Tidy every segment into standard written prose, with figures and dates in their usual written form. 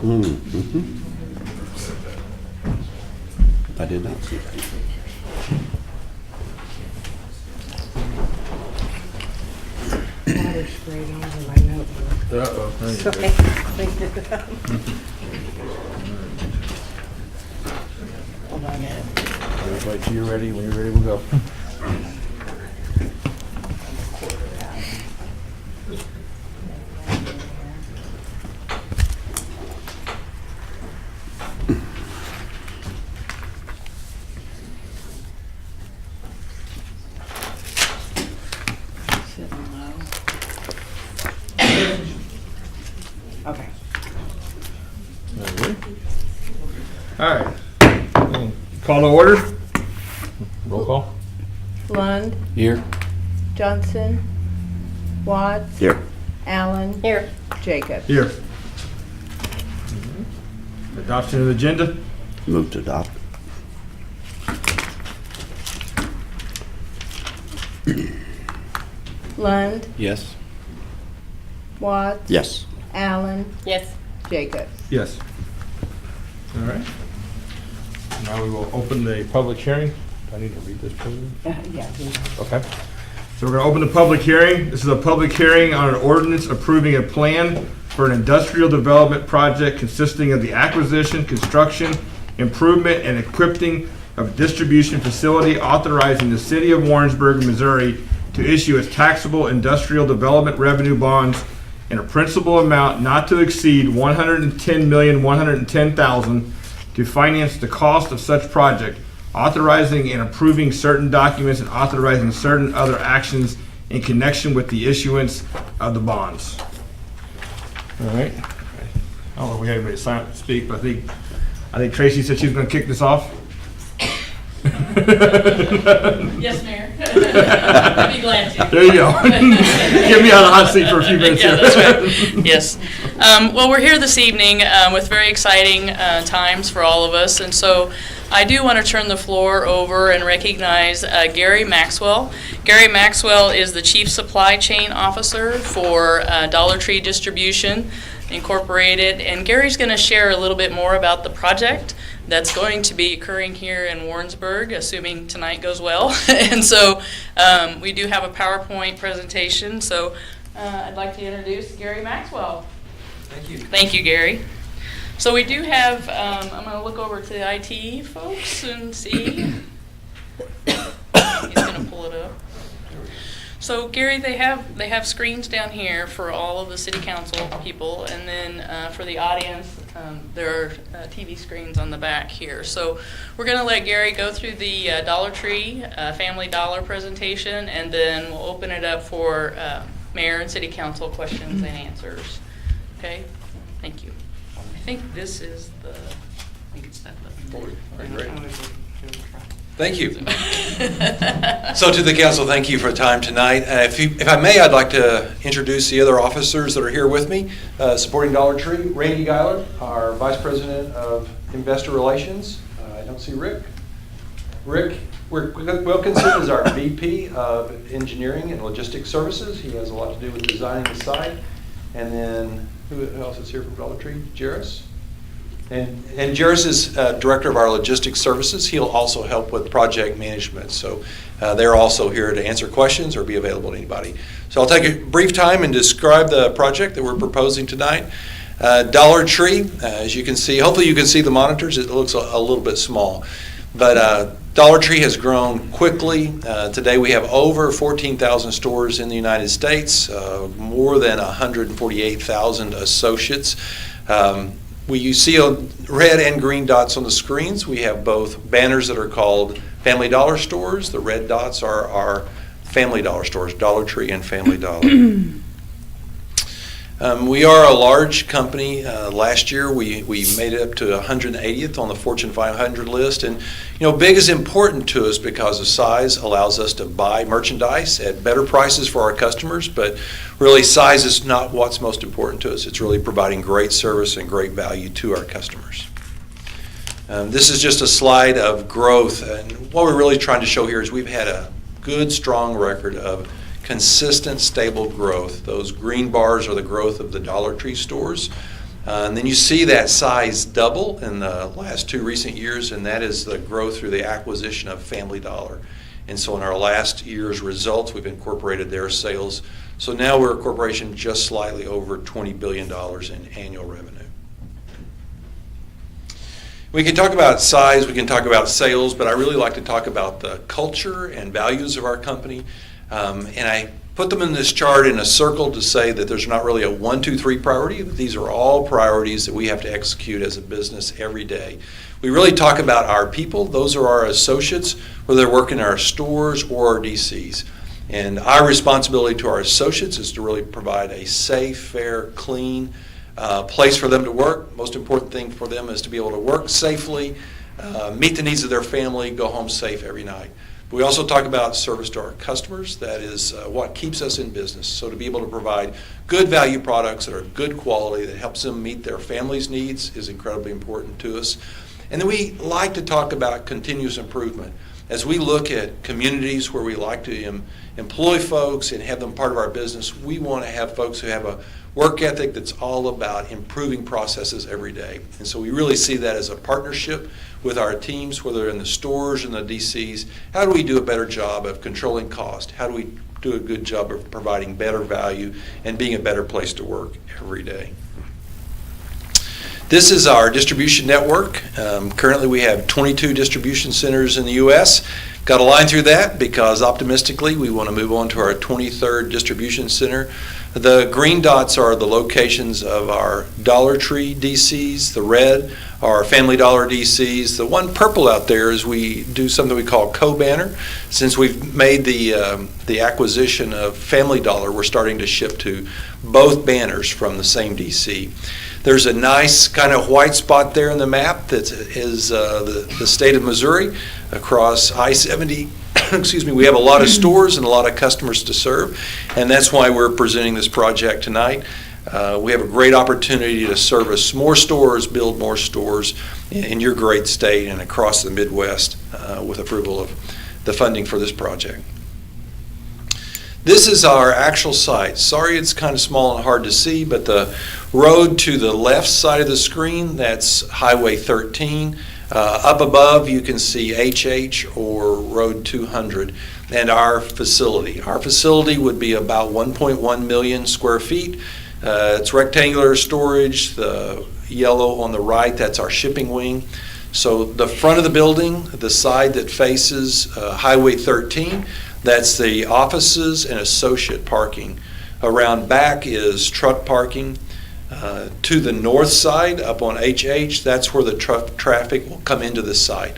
Mm-hmm. I did not see that. Water sprayed all over my notebook. Uh-oh. So I cleaned it up. Hold on a minute. Just wait till you're ready. When you're ready, we'll go. Sitting low. Okay. All right. Call to order. Roll call. Lund, Here? Johnson, Watts, Here. Allen, Here. Jacobs. Here. Adoption of the agenda. Move to adopt. Lund, Yes. Watts, Yes. Allen, Yes. Jacobs. Yes. All right. Now we will open the public hearing. Do I need to read this, President? Yeah. Okay. So we're going to open the public hearing. This is a public hearing on an ordinance approving a plan for an industrial development project consisting of the acquisition, construction, improvement, and equipping of a distribution facility authorizing the city of Warrensburg, Missouri to issue its taxable industrial development revenue bonds in a principal amount not to exceed $110,110,000 to finance the cost of such project, authorizing and approving certain documents and authorizing certain other actions in connection with the issuance of the bonds. All right. I don't know if we had anybody speak, but I think Tracy said she was going to kick this off. Yes, Mayor. I'd be glad to. There you go. Get me on the hot seat for a few minutes Yeah, here. that's right. Yes. Well, we're here this evening with very exciting times for all of us, and so I do want to turn the floor over and recognize Gary Maxwell. Gary Maxwell is the Chief Supply Chain Officer for Dollar Tree Distribution Incorporated, and Gary's going to share a little bit more about the project that's going to be occurring here in Warrensburg, assuming tonight goes well. And so we do have a PowerPoint presentation, so I'd like to introduce Gary Maxwell. Thank you. Thank you, Gary. So we do have, I'm going to look over to the IT folks and see. He's going to pull it up. So Gary, they have screens down here for all of the city council people, and then for the audience, there are TV screens on the back here. So we're going to let Gary go through the Dollar Tree Family Dollar presentation, and then we'll open it up for mayor and city council questions and answers. Okay? Thank you. I think this is the, I think it's that button. Great. Thank you. So to the council, thank you for the time tonight. If I may, I'd like to introduce the other officers that are here with me, supporting Dollar Tree. Randy Geiler, our Vice President of Investor Relations. I don't see Rick. Rick Wilkinson is our VP of Engineering and Logistics Services. He has a lot to do with designing the site. And then, who else is here from Dollar Tree? Jairus. And Jairus is Director of our Logistics Services. He'll also help with project management. So they're also here to answer questions or be available to anybody. So I'll take a brief time and describe the project that we're proposing tonight. Dollar Tree, as you can see, hopefully you can see the monitors. It looks a little bit small. But Dollar Tree has grown quickly. Today we have over 14,000 stores in the United States, more than 148,000 associates. You see red and green dots on the screens. We have both banners that are called Family Dollar stores. The red dots are our Family Dollar stores, Dollar Tree and Family Dollar. We are a large company. Last year we made it up to 180th on the Fortune 500 list. And big is important to us because the size allows us to buy merchandise at better prices for our customers, but really size is not what's most important to us. It's really providing great service and great value to our customers. This is just a slide of growth, and what we're really trying to show here is we've had a good, strong record of consistent, stable growth. Those green bars are the growth of the Dollar Tree stores. And then you see that size double in the last 2 recent years, and that is the growth through the acquisition of Family Dollar. And so in our last year's results, we've incorporated their sales. So now we're a corporation just slightly over $20 billion in annual revenue. We can talk about size, we can talk about sales, but I really like to talk about the culture and values of our company. And I put them in this chart in a circle to say that there's not really a 1, 2, 3 priority. These are all priorities that we have to execute as a business every day. We really talk about our people. Those are our associates, whether they're working in our stores or our DCs. And our responsibility to our associates is to really provide a safe, fair, clean place for them to work. Most important thing for them is to be able to work safely, meet the needs of their family, go home safe every night. But we also talk about service to our customers. That is what keeps us in business. So to be able to provide good value products that are good quality, that helps them meet their family's needs is incredibly important to us. And then we like to talk about continuous improvement. As we look at communities where we like to employ folks and have them part of our business, we want to have folks who have a work ethic that's all about improving processes every day. And so we really see that as a partnership with our teams, whether in the stores and the DCs. How do we do a better job of controlling cost? How do we do a good job of providing better value and being a better place to work every day? This is our distribution network. Currently we have 22 distribution centers in the U.S. Got a line through that because optimistically we want to move on to our 23rd distribution center. The green dots are the locations of our Dollar Tree DCs. The red are Family Dollar DCs. The one purple out there is we do something we call co-banner. Since we've made the acquisition of Family Dollar, we're starting to ship to both banners from the same DC. There's a nice kind of white spot there in the map that is the state of Missouri across I-70. Excuse me, we have a lot of stores and a lot of customers to serve, and that's why we're presenting this project tonight. We have a great opportunity to service more stores, build more stores in your great state and across the Midwest with approval of the funding for this project. This is our actual site. Sorry it's kind of small and hard to see, but the road to the left side of the screen, that's Highway 13. Up above you can see HH or Road 200 and our facility. Our facility would be about 1.1 million square feet. It's rectangular storage. The yellow on the right, that's our shipping wing. So the front of the building, the side that faces Highway 13, that's the offices and associate parking. Around back is truck parking. To the north side, up on HH, that's where the truck traffic will come into the site.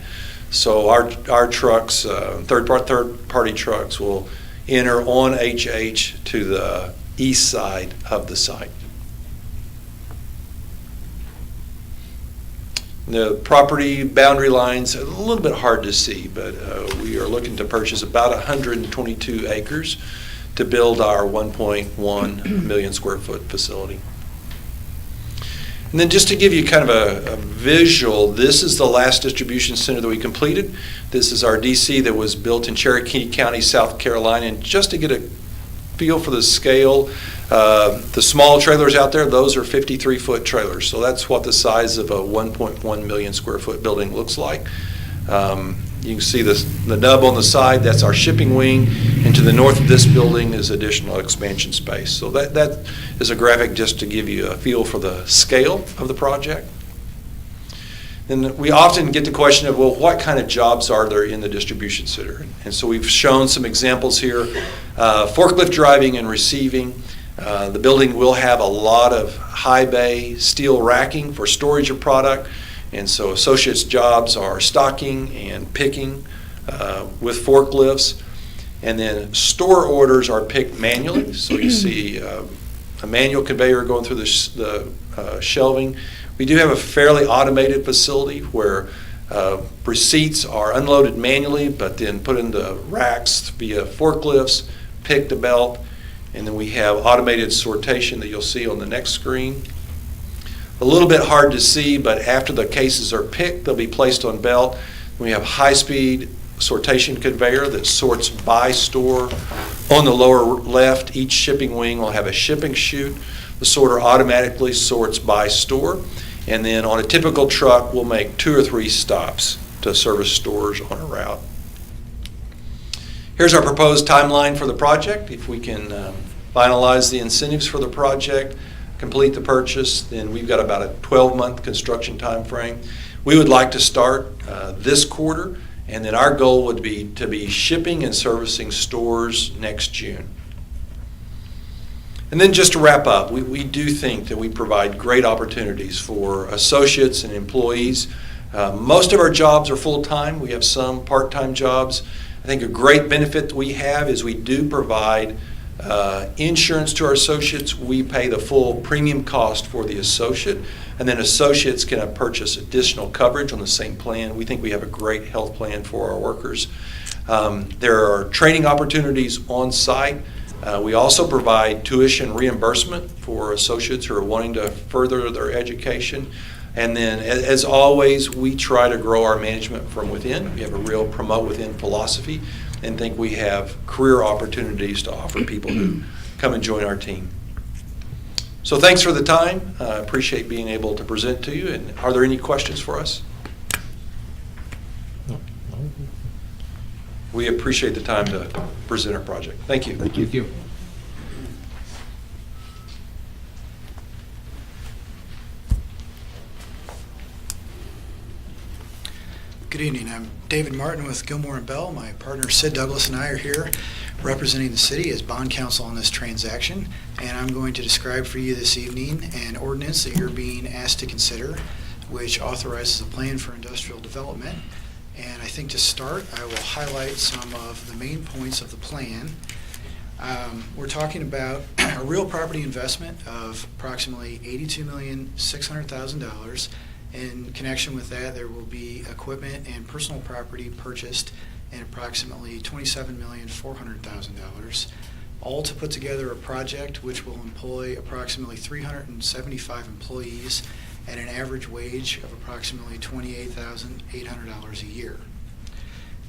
So our trucks, third-party trucks, will enter on HH to the east side of the site. The property boundary lines are a little bit hard to see, but we are looking to purchase about 122 acres to build our 1.1 million square foot facility. And then just to give you kind of a visual, this is the last distribution center that we completed. This is our DC that was built in Cherokee County, South Carolina. And just to get a feel for the scale, the small trailers out there, those are 53-foot trailers. So that's what the size of a 1.1 million square foot building looks like. You can see the nub on the side, that's our shipping wing, and to the north of this building is additional expansion space. So that is a graphic just to give you a feel for the scale of the project. And we often get the question of, well, what kind of jobs are there in the distribution center? And so we've shown some examples here. Forklift driving and receiving. The building will have a lot of high bay steel racking for storage of product. And so associates' jobs are stocking and picking with forklifts. And then store orders are picked manually. So you see a manual conveyor going through the shelving. We do have a fairly automated facility where receipts are unloaded manually, but then put into racks via forklifts, picked to belt. And then we have automated sortation that you'll see on the next screen. A little bit hard to see, but after the cases are picked, they'll be placed on belt. We have high-speed sortation conveyor that sorts by store. On the lower left, each shipping wing will have a shipping chute. The sorter automatically sorts by store. And then on a typical truck, we'll make 2 or 3 stops to service stores on a route. Here's our proposed timeline for the project. If we can finalize the incentives for the project, complete the purchase, then we've got about a 12-month construction time frame. We would like to start this quarter, and then our goal would be to be shipping and servicing stores next June. And then just to wrap up, we do think that we provide great opportunities for associates and employees. Most of our jobs are full-time. We have some part-time jobs. I think a great benefit that we have is we do provide insurance to our associates. We pay the full premium cost for the associate, and then associates can purchase additional coverage on the same plan. We think we have a great health plan for our workers. There are training opportunities on site. We also provide tuition reimbursement for associates who are wanting to further their education. And then, as always, we try to grow our management from within. We have a real promote within philosophy and think we have career opportunities to offer people who come and join our team. So thanks for the time. I appreciate being able to present to you. And are there any questions for us? We appreciate the time to present our project. Thank you. Thank you. Thank you. Good evening. I'm David Martin with Gilmore & Bell. My partner Sid Douglas and I are here representing the city as bond counsel on this transaction, and I'm going to describe for you this evening an ordinance that you're being asked to consider, which authorizes a plan for industrial development. And I think to start, I will highlight some of the main points of the plan. We're talking about a real property investment of approximately $82,600,000. In connection with that, there will be equipment and personal property purchased in approximately $27,400,000, all to put together a project which will employ approximately 375 employees at an average wage of approximately $28,800 a year.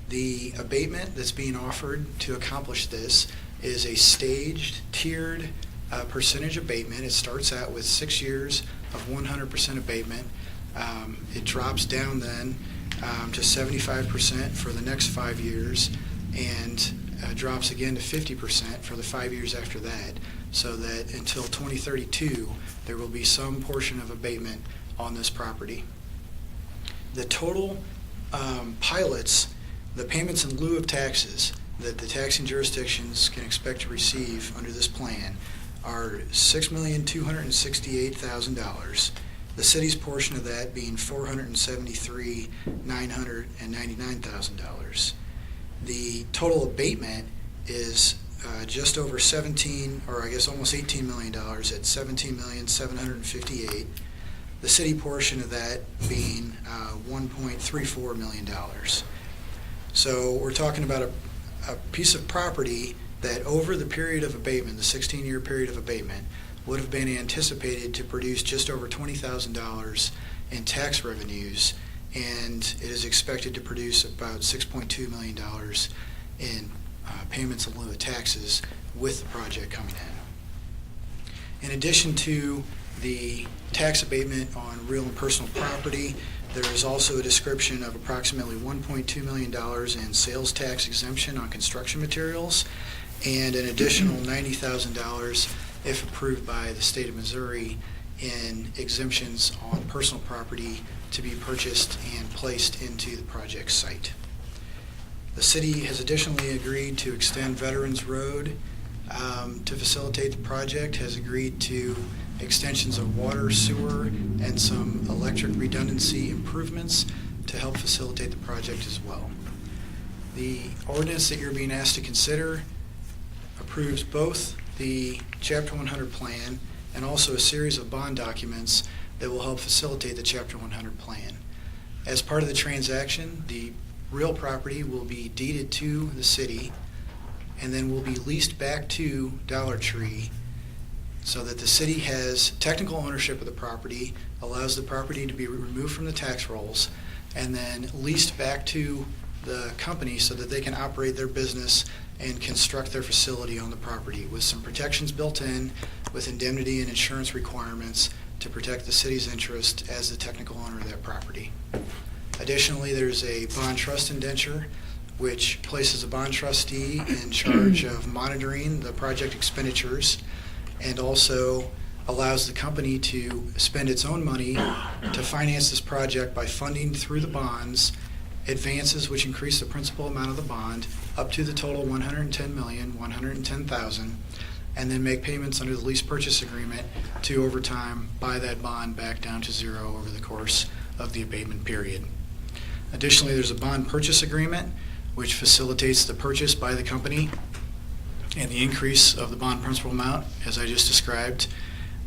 The abatement that's being offered to accomplish this is a staged, tiered percentage abatement. It starts out with 6 years of 100% abatement. It drops down then to 75% for the next 5 years, and drops again to 50% for the 5 years after that, so that until 2032 there will be some portion of abatement on this property. The total pilots, the payments in lieu of taxes that the taxing jurisdictions can expect to receive under this plan are $6,268,000. The city's portion of that being $473,999,000. The total abatement is just over almost $18 million at $17,758,000. The city portion of that being $1.34 million. So we're talking about a piece of property that over the period of abatement, the 16-year period of abatement, would have been anticipated to produce just over $20,000 in tax revenues, and it is expected to produce about $6.2 million in payments in lieu of taxes with the project coming in. In addition to the tax abatement on real and personal property, there is also a description of approximately $1.2 million in sales tax exemption on construction materials, and an additional $90,000 if approved by the state of Missouri in exemptions on personal property to be purchased and placed into the project site. The city has additionally agreed to extend Veterans Road to facilitate the project, has agreed to extensions of water, sewer, and some electric redundancy improvements to help facilitate the project as well. The ordinance that you're being asked to consider approves both the Chapter 100 plan and also a series of bond documents that will help facilitate the Chapter 100 plan. As part of the transaction, the real property will be deeded to the city and then will be leased back to Dollar Tree, so that the city has technical ownership of the property, allows the property to be removed from the tax rolls, and then leased back to the company so that they can operate their business and construct their facility on the property with some protections built in with indemnity and insurance requirements to protect the city's interest as the technical owner of that property. Additionally, there's a bond trust indenture which places a bond trustee in charge of monitoring the project expenditures and also allows the company to spend its own money to finance this project by funding through the bonds advances which increase the principal amount of the bond up to the total $110,110,000, and then make payments under the lease purchase agreement to over time buy that bond back down to zero over the course of the abatement period. Additionally, there's a bond purchase agreement which facilitates the purchase by the company and the increase of the bond principal amount, as I just described.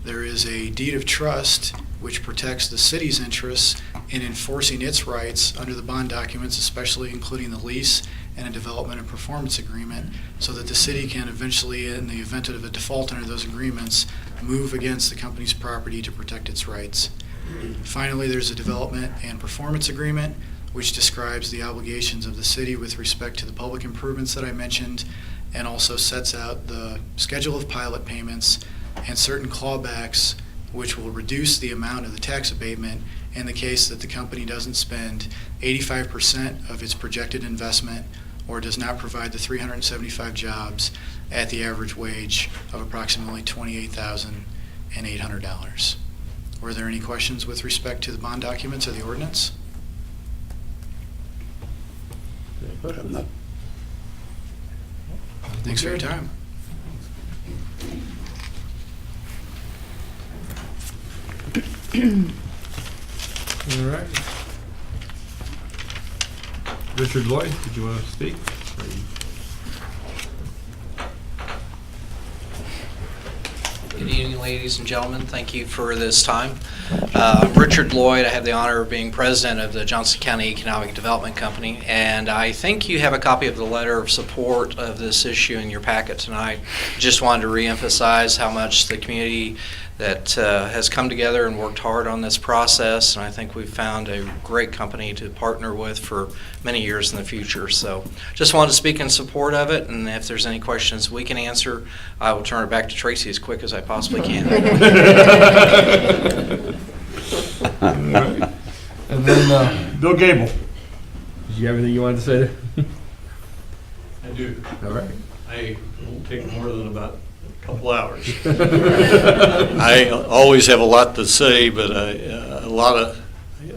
There is a deed of trust which protects the city's interests in enforcing its rights under the bond documents, especially including the lease and a development and performance agreement, so that the city can eventually, in the event of a default under those agreements, move against the company's property to protect its rights. Finally, there's a development and performance agreement which describes the obligations of the city with respect to the public improvements that I mentioned, and also sets out the schedule of pilot payments and certain clawbacks which will reduce the amount of the tax abatement in the case that the company doesn't spend 85% of its projected investment or does not provide the 375 jobs at the average wage of approximately $28,800. Were there any questions with respect to the bond documents or the ordinance? Thanks for your time. All right. Richard Lloyd, did you want to speak? Good evening, ladies and gentlemen. Thank you for this time. I'm Richard Lloyd. I have the honor of being president of the Johnson County Economic Development Company, and I think you have a copy of the letter of support of this issue in your packet tonight. Just wanted to reemphasize how much the community that has come together and worked hard on this process, and I think we've found a great company to partner with for many years in the future. So just wanted to speak in support of it, and if there's any questions we can answer, I will turn it back to Tracy as quick as I possibly can. All right. And then Bill Gable, did you have anything you wanted to say there? I do. All right. I won't take more than about a couple hours. I always have a lot to say, but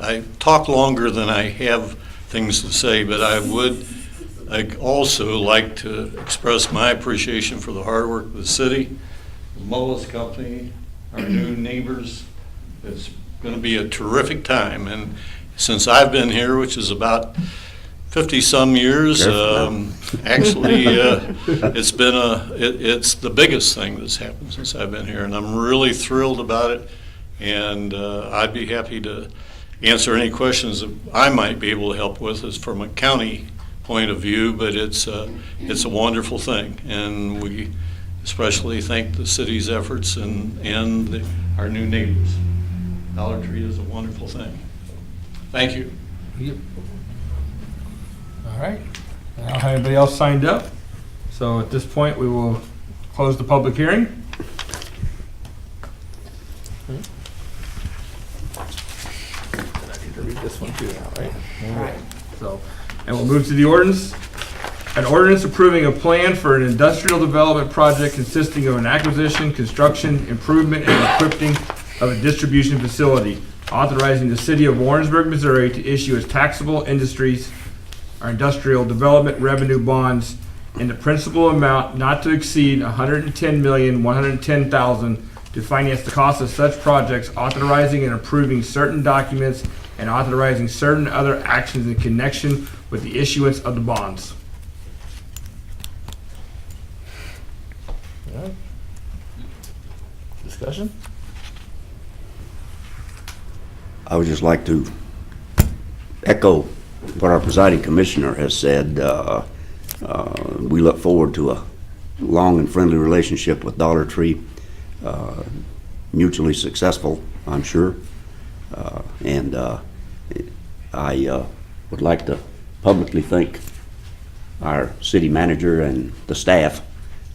I talk longer than I have things to say, but I would also like to express my appreciation for the hard work of the city, the Mullis Company, our new neighbors. It's going to be a terrific time, and since I've been here, which is about 50-some years, actually, it's the biggest thing that's happened since I've been here, and I'm really thrilled about it, and I'd be happy to answer any questions that I might be able to help with as from a county point of view, but it's a wonderful thing, and we especially thank the city's efforts and our new neighbors. Dollar Tree is a wonderful thing. Thank you. Yep. All right. I don't have anybody else signed up. So at this point, we will close the public hearing. I need to read this one too now, right? All right. So, and we'll move to the ordinance. An ordinance approving a plan for an industrial development project consisting of an acquisition, construction, improvement, and equipping of a distribution facility, authorizing the city of Warrensburg, Missouri to issue its taxable industries or industrial development revenue bonds in the principal amount not to exceed $110,110,000 to finance the cost of such projects, authorizing and approving certain documents and authorizing certain other actions in connection with the issuance of the bonds. All right. Discussion? I would just like to echo what our presiding commissioner has said. We look forward to a long and friendly relationship with Dollar Tree, mutually successful, I'm sure. And I would like to publicly thank our city manager and the staff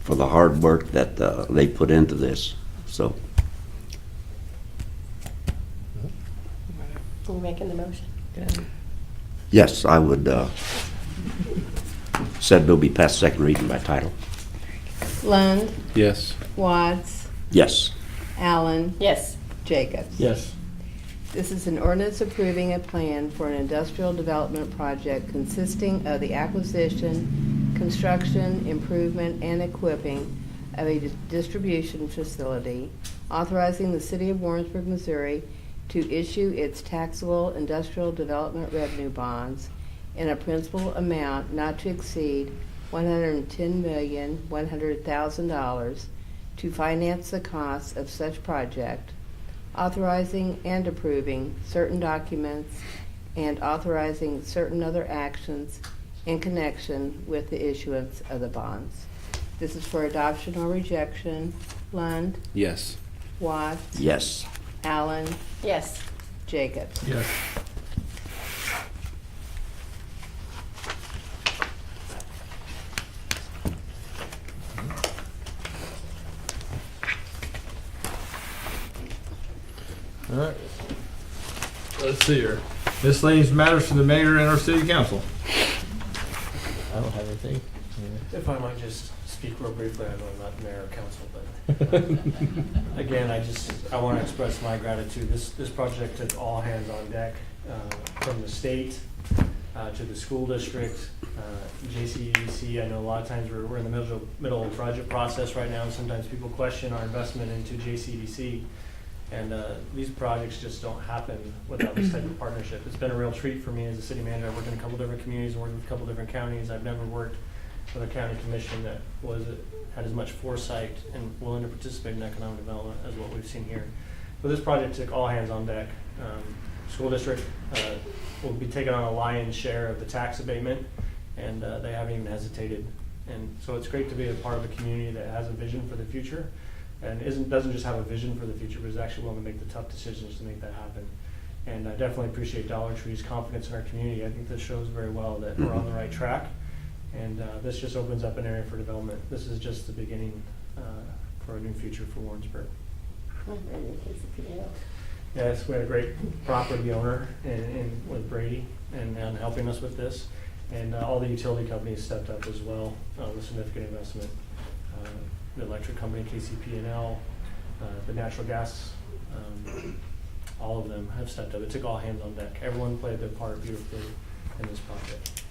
for the hard work that they put into this. So, You making the motion? yes, I would, said bill be passed second reading by title. Lund, Yes. Watts, Yes. Allen, Yes. Jacobs. Yes. This is an ordinance approving a plan for an industrial development project consisting of the acquisition, construction, improvement, and equipping of a distribution facility, authorizing the city of Warrensburg, Missouri to issue its taxable industrial development revenue bonds in a principal amount not to exceed $110,100,000 to finance the costs of such project, authorizing and approving certain documents, and authorizing certain other actions in connection with the issuance of the bonds. This is for adoption or rejection. Lund, Yes. Watts, Yes. Allen, Yes. Jacobs. Yes. All right. Let's see here. Miscellaneous matters from the mayor and our city council. I don't have anything. If I might just speak real briefly, I know I'm not mayor or council, but again, I want to express my gratitude. This project took all hands on deck, from the state to the school district, JCDC. I know a lot of times we're in the middle of the project process right now, and sometimes people question our investment into JCDC. And these projects just don't happen without this type of partnership. It's been a real treat for me as a city manager. I've worked in a couple different communities, worked with a couple different counties. I've never worked with a county commission that had as much foresight and willing to participate in economic development as what we've seen here. But this project took all hands on deck. School district will be taking on a lion's share of the tax abatement, and they haven't even hesitated. And so it's great to be a part of a community that has a vision for the future, and doesn't just have a vision for the future, but is actually willing to make the tough decisions to make that happen. And I definitely appreciate Dollar Tree's confidence in our community. I think this shows very well that we're on the right track, and this just opens up an area for development. This is just the beginning for a new future for Warrensburg. Yes, we had a great property owner with Brady and helping us with this, and all the utility companies stepped up as well with significant investment. The electric company, KCP&L, the natural gas, all of them have stepped up. It took all hands on deck. Everyone played their part beautifully in this project.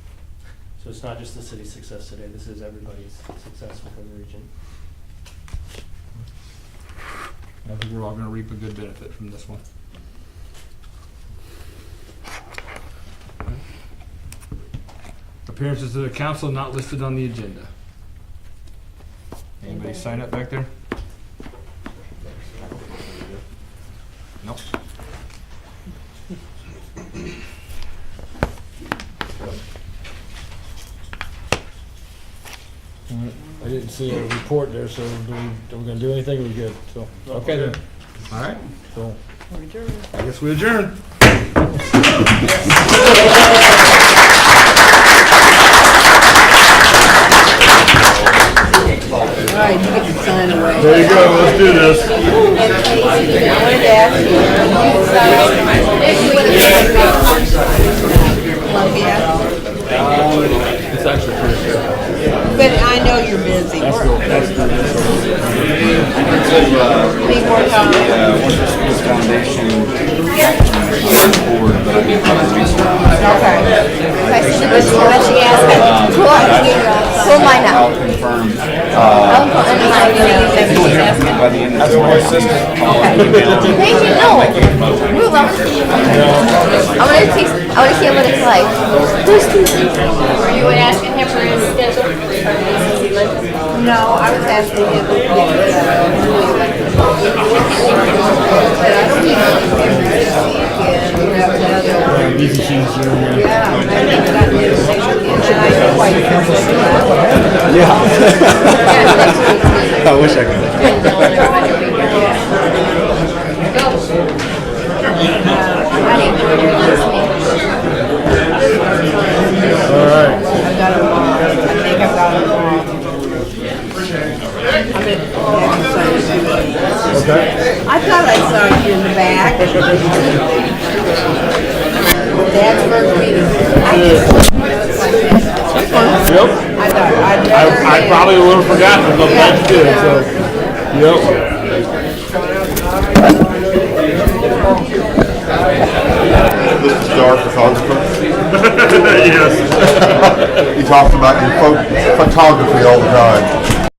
So it's not just the city's success today, this is everybody's success within the region. I think we're all going to reap a good benefit from this one. Appearances to the council not listed on the agenda. Anybody sign up back there? Nope. I didn't see a report there, so are we gonna do anything? We're good, so. Okay then. All right. So. I guess we adjourn. All right, you get to sign away. There you go. Let's do this. It's actually pretty good. But I know you're busy. That's cool. That's good. Need more time. Okay. What she asked, we'll line up. I'll confirm. I'll put in my By the end of the Thank you. No. Move on. I want to see what it's like. Were you asking him for his schedule? No, I was asking him to get Easy cheese. Yeah, I think that is, and I know why you can't say that. Yeah. I wish I could. All right. I've got a Dad's first meeting. Yep. I I probably would have forgotten, but that's good, so, yep. This is our photographer. Yes. He talks about your photography all the time.